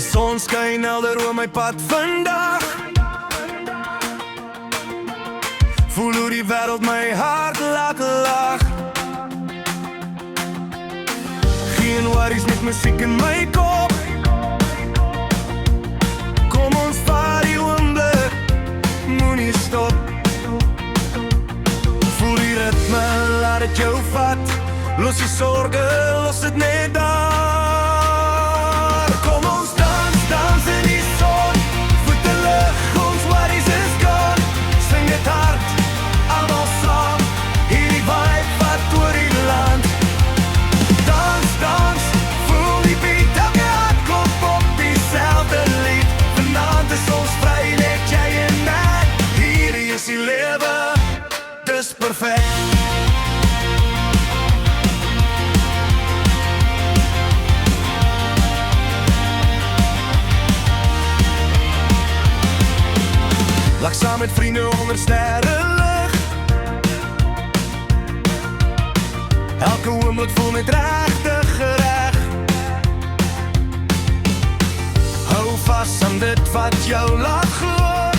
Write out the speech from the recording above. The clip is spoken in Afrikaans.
Die son skyn helder oor my pad vandag. Voel hoe die wêreld my hart laat lag. Geen worries, net musiek in my kop. Kom ons vaar die oomblik, moenie stop. Voel die ritme, laat het jou vat. Los die sorge, los het net daar. Kom ons dans, dans in die son. Voete lig, ons worries is gone. Sing het hard, allemaal saam. Hierdie vibe vat oor die land. Dans, dans, voel die beat. Elke hart klop op diezelfde lied. Vanavond is ons vry, net jy en ek. Hierdie is die lewe, dis perfect. Lag saam met vriende onder sterrenlig. Elke oomblik voel net regtig gereg. Hou vas aan dit wat jou laat glo.